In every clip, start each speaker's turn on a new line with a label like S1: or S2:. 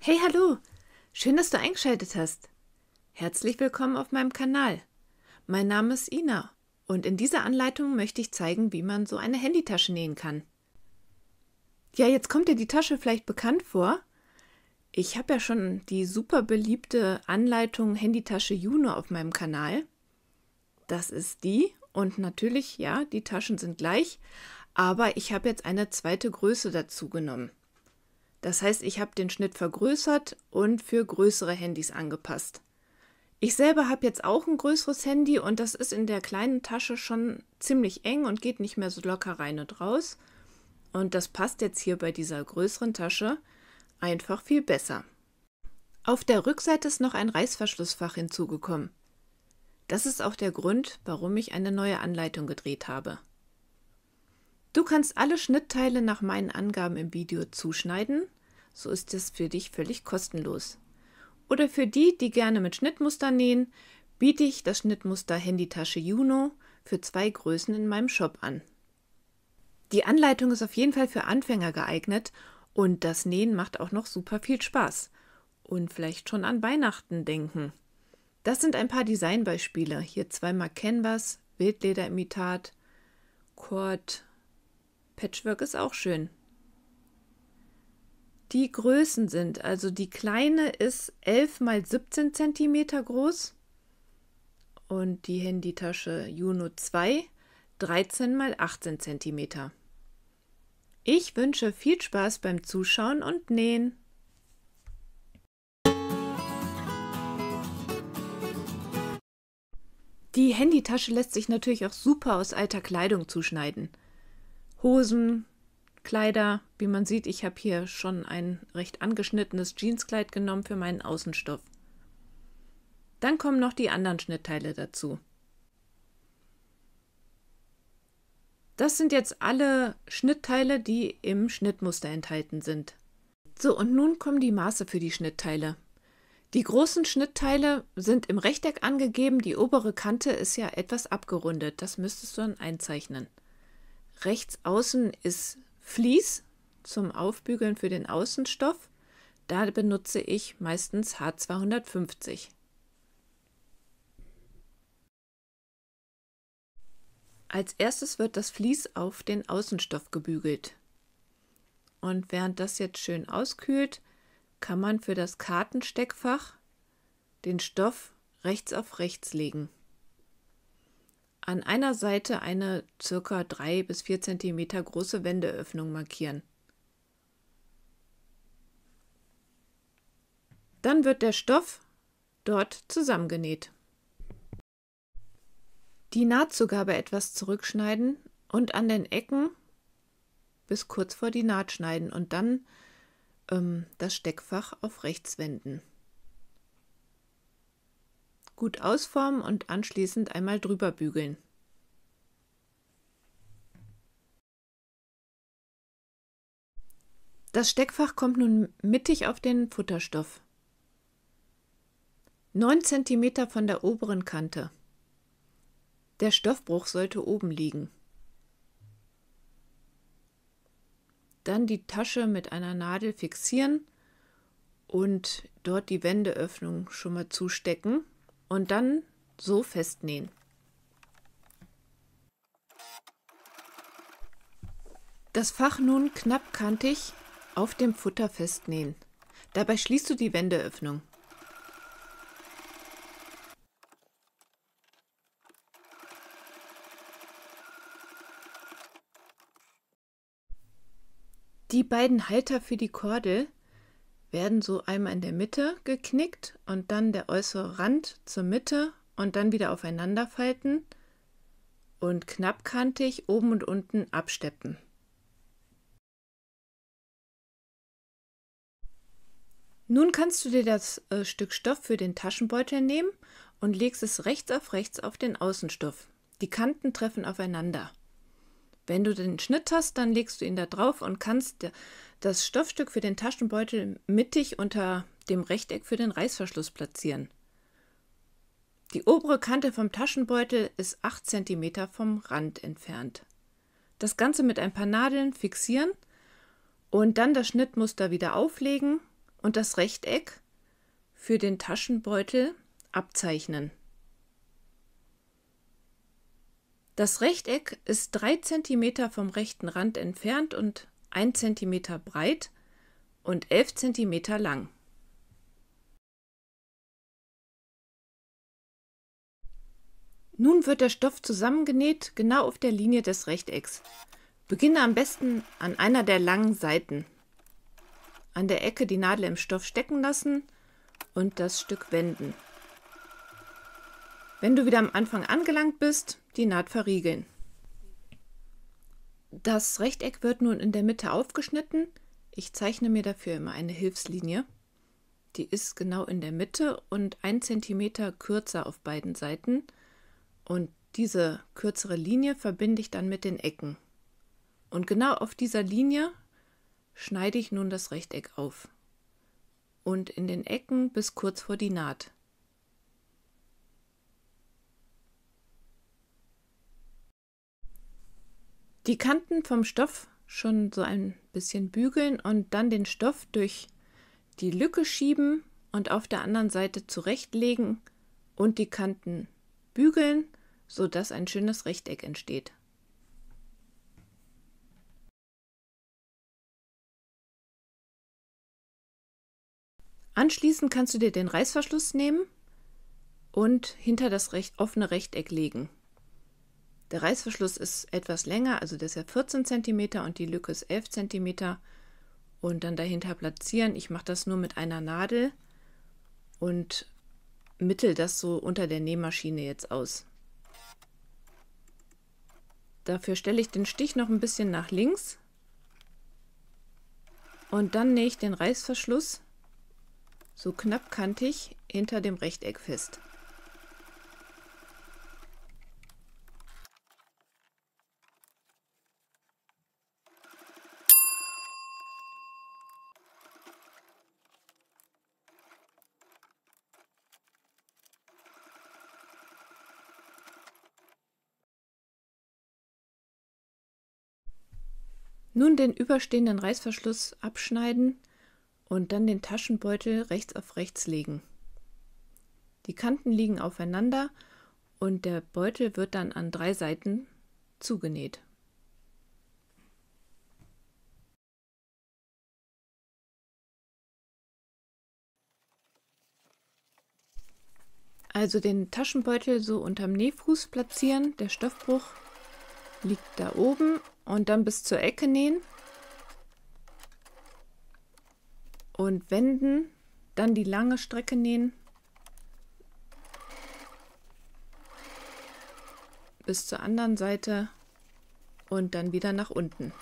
S1: Hey, hallo! Schön, dass du eingeschaltet hast. Herzlich willkommen auf meinem Kanal. Mein Name ist Ina und in dieser Anleitung möchte ich zeigen, wie man so eine Handytasche nähen kann. Ja, jetzt kommt dir die Tasche vielleicht bekannt vor. Ich habe ja schon die super beliebte Anleitung Handytasche Juno auf meinem Kanal. Das ist die und natürlich, ja, die Taschen sind gleich, aber ich habe jetzt eine zweite Größe dazu genommen. Das heißt, ich habe den Schnitt vergrößert und für größere Handys angepasst. Ich selber habe jetzt auch ein größeres Handy und das ist in der kleinen Tasche schon ziemlich eng und geht nicht mehr so locker rein und raus. Und das passt jetzt hier bei dieser größeren Tasche einfach viel besser. Auf der Rückseite ist noch ein Reißverschlussfach hinzugekommen. Das ist auch der Grund, warum ich eine neue Anleitung gedreht habe. Du kannst alle Schnittteile nach meinen Angaben im Video zuschneiden, so ist es für dich völlig kostenlos. Oder für die, die gerne mit Schnittmuster nähen, biete ich das Schnittmuster Handytasche Juno für 2 Größen in meinem Shop an. Die Anleitung ist auf jeden Fall für Anfänger geeignet und das Nähen macht auch noch super viel Spaß. Und vielleicht schon an Weihnachten denken. Das sind ein paar Designbeispiele. Hier zweimal Canvas, Wildlederimitat, Cord, Patchwork ist auch schön. Die Größen sind, also die kleine ist 11 x 17 cm groß und die Handytasche Juno 2 13 x 18 cm. Ich wünsche viel Spaß beim Zuschauen und Nähen. Die Handytasche lässt sich natürlich auch super aus alter Kleidung zuschneiden. Hosen, Kleider, wie man sieht, ich habe hier schon ein recht angeschnittenes Jeanskleid genommen für meinen Außenstoff. Dann kommen noch die anderen Schnittteile dazu. Das sind jetzt alle Schnittteile, die im Schnittmuster enthalten sind. So, und nun kommen die Maße für die Schnittteile. Die großen Schnittteile sind im Rechteck angegeben, die obere Kante ist ja etwas abgerundet, das müsstest du dann einzeichnen. Rechts außen ist Vlies zum Aufbügeln für den Außenstoff. Da benutze ich meistens H250. Als erstes wird das Vlies auf den Außenstoff gebügelt. Und während das jetzt schön auskühlt, kann man für das Kartensteckfach den Stoff rechts auf rechts legen. An einer Seite eine ca. 3 bis 4 cm große Wendeöffnung markieren. Dann wird der Stoff dort zusammengenäht. Die Nahtzugabe etwas zurückschneiden und an den Ecken bis kurz vor die Naht schneiden und dann das Steckfach auf rechts wenden. Gut ausformen und anschließend einmal drüber bügeln. Das Steckfach kommt nun mittig auf den Futterstoff. 9 cm von der oberen Kante. Der Stoffbruch sollte oben liegen. Dann die Tasche mit einer Nadel fixieren und dort die Wendeöffnung schon mal zustecken und dann so festnähen. Das Fach nun knappkantig auf dem Futter festnähen. Dabei schließt du die Wendeöffnung. Die beiden Halter für die Kordel werden so einmal in der Mitte geknickt und dann der äußere Rand zur Mitte und dann wieder aufeinander falten und knappkantig oben und unten absteppen. Nun kannst du dir das Stück Stoff für den Taschenbeutel nehmen und legst es rechts auf den Außenstoff. Die Kanten treffen aufeinander. Wenn du den Schnitt hast, dann legst du ihn da drauf und kannst das Stoffstück für den Taschenbeutel mittig unter dem Rechteck für den Reißverschluss platzieren. Die obere Kante vom Taschenbeutel ist 8 cm vom Rand entfernt. Das Ganze mit ein paar Nadeln fixieren und dann das Schnittmuster wieder auflegen und das Rechteck für den Taschenbeutel abzeichnen. Das Rechteck ist 3 cm vom rechten Rand entfernt und 1 cm breit und 11 cm lang. Nun wird der Stoff zusammengenäht, genau auf der Linie des Rechtecks. Beginne am besten an einer der langen Seiten. An der Ecke die Nadel im Stoff stecken lassen und das Stück wenden. Wenn du wieder am Anfang angelangt bist, die Naht verriegeln. Das Rechteck wird nun in der Mitte aufgeschnitten. Ich zeichne mir dafür immer eine Hilfslinie. Die ist genau in der Mitte und 1 cm kürzer auf beiden Seiten. Und diese kürzere Linie verbinde ich dann mit den Ecken. Und genau auf dieser Linie schneide ich nun das Rechteck auf. Und in den Ecken bis kurz vor die Naht. Die Kanten vom Stoff schon so ein bisschen bügeln und dann den Stoff durch die Lücke schieben und auf der anderen Seite zurechtlegen und die Kanten bügeln, sodass ein schönes Rechteck entsteht. Anschließend kannst du dir den Reißverschluss nehmen und hinter das offene Rechteck legen. Der Reißverschluss ist etwas länger, also das ist ja 14 cm und die Lücke ist 11 cm. Und dann dahinter platzieren. Ich mache das nur mit einer Nadel und mittel das so unter der Nähmaschine jetzt aus. Dafür stelle ich den Stich noch ein bisschen nach links und dann nähe ich den Reißverschluss so knappkantig hinter dem Rechteck fest. Nun den überstehenden Reißverschluss abschneiden und dann den Taschenbeutel rechts auf rechts legen. Die Kanten liegen aufeinander und der Beutel wird dann an 3 Seiten zugenäht. Also den Taschenbeutel so unterm Nähfuß platzieren, der Stoffbruch liegt da oben und dann bis zur Ecke nähen und wenden, dann die lange Strecke nähen bis zur anderen Seite und dann wieder nach unten.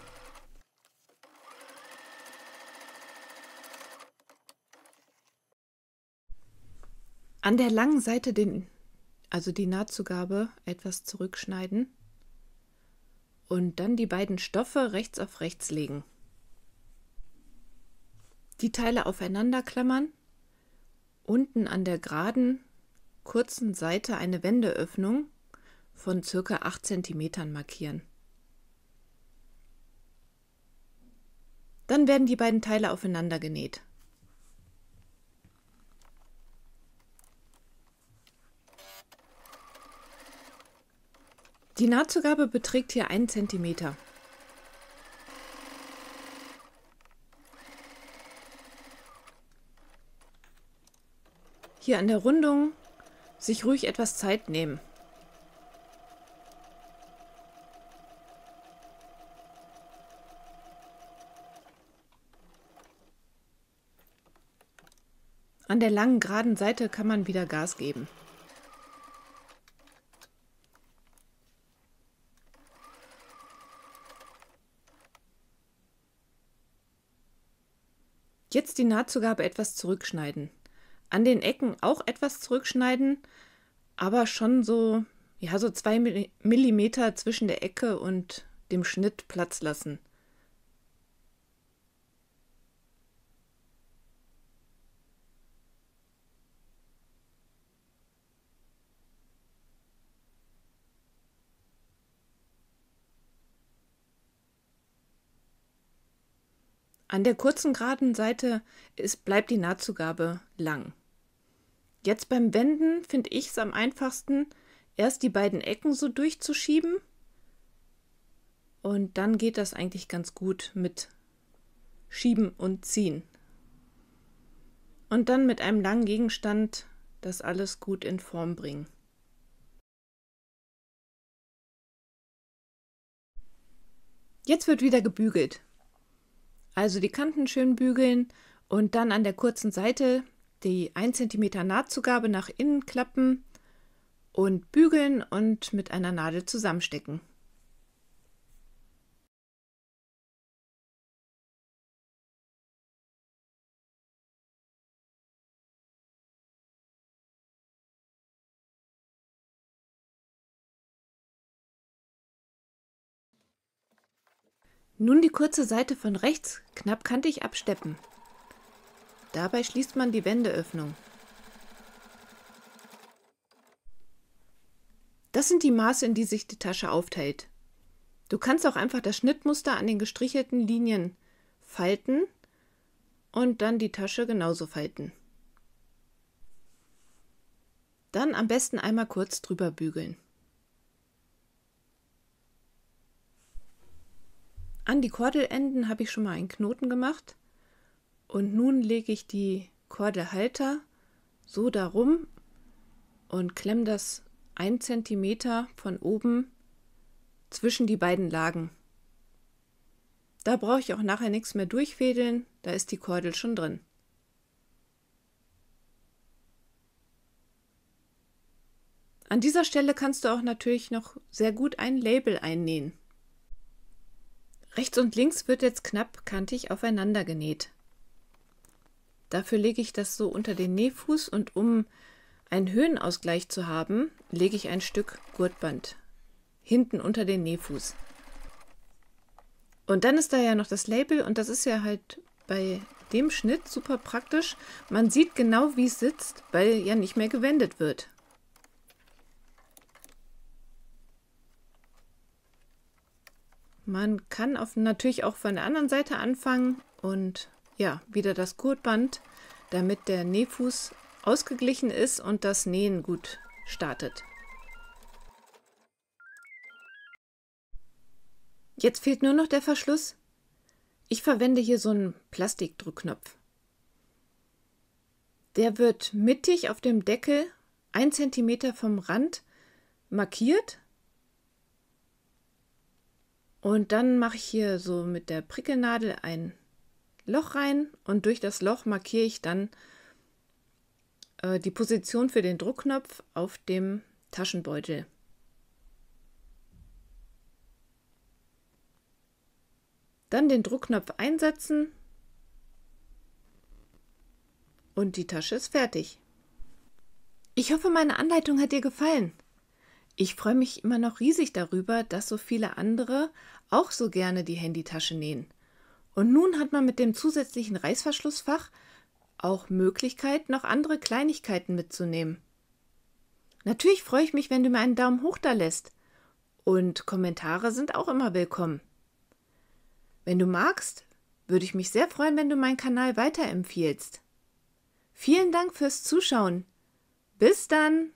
S1: An der langen Seite also die Nahtzugabe etwas zurückschneiden und dann die beiden Stoffe rechts auf rechts legen. Die Teile aufeinander klammern, unten an der geraden, kurzen Seite eine Wendeöffnung von ca. 8 cm markieren. Dann werden die beiden Teile aufeinander genäht. Die Nahtzugabe beträgt hier 1 cm. Hier an der Rundung sich ruhig etwas Zeit nehmen. An der langen geraden Seite kann man wieder Gas geben. Jetzt die Nahtzugabe etwas zurückschneiden. An den Ecken auch etwas zurückschneiden, aber schon so 2 mm zwischen der Ecke und dem Schnitt Platz lassen. An der kurzen geraden Seite bleibt die Nahtzugabe lang. Jetzt beim Wenden finde ich es am einfachsten, erst die beiden Ecken so durchzuschieben und dann geht das eigentlich ganz gut mit Schieben und Ziehen. Und dann mit einem langen Gegenstand das alles gut in Form bringen. Jetzt wird wieder gebügelt. Also die Kanten schön bügeln und dann an der kurzen Seite die 1 cm Nahtzugabe nach innen klappen und bügeln und mit einer Nadel zusammenstecken. Nun die kurze Seite von rechts knappkantig absteppen. Dabei schließt man die Wendeöffnung. Das sind die Maße, in die sich die Tasche aufteilt. Du kannst auch einfach das Schnittmuster an den gestrichelten Linien falten und dann die Tasche genauso falten. Dann am besten einmal kurz drüber bügeln. An die Kordelenden habe ich schon mal einen Knoten gemacht und nun lege ich die Kordelhalter so darum und klemme das 1 cm von oben zwischen die beiden Lagen. Da brauche ich auch nachher nichts mehr durchfädeln, da ist die Kordel schon drin. An dieser Stelle kannst du auch natürlich noch sehr gut ein Label einnähen. Rechts und links wird jetzt knappkantig aufeinander genäht. Dafür lege ich das so unter den Nähfuß und um einen Höhenausgleich zu haben, lege ich ein Stück Gurtband hinten unter den Nähfuß. Und dann ist da ja noch das Label und das ist ja halt bei dem Schnitt super praktisch. Man sieht genau, wie es sitzt, weil ja nicht mehr gewendet wird. Man kann natürlich auch von der anderen Seite anfangen und ja, wieder das Gurtband, damit der Nähfuß ausgeglichen ist und das Nähen gut startet. Jetzt fehlt nur noch der Verschluss. Ich verwende hier so einen Plastikdrückknopf. Der wird mittig auf dem Deckel 1 cm vom Rand markiert. Und dann mache ich hier so mit der Prickelnadel ein Loch rein und durch das Loch markiere ich dann die Position für den Druckknopf auf dem Taschenbeutel. Dann den Druckknopf einsetzen und die Tasche ist fertig. Ich hoffe, meine Anleitung hat dir gefallen. Ich freue mich immer noch riesig darüber, dass so viele andere auch so gerne die Handytasche nähen. Und nun hat man mit dem zusätzlichen Reißverschlussfach auch Möglichkeit, noch andere Kleinigkeiten mitzunehmen. Natürlich freue ich mich, wenn du mir einen Daumen hoch da lässt. Und Kommentare sind auch immer willkommen. Wenn du magst, würde ich mich sehr freuen, wenn du meinen Kanal weiterempfiehlst. Vielen Dank fürs Zuschauen. Bis dann!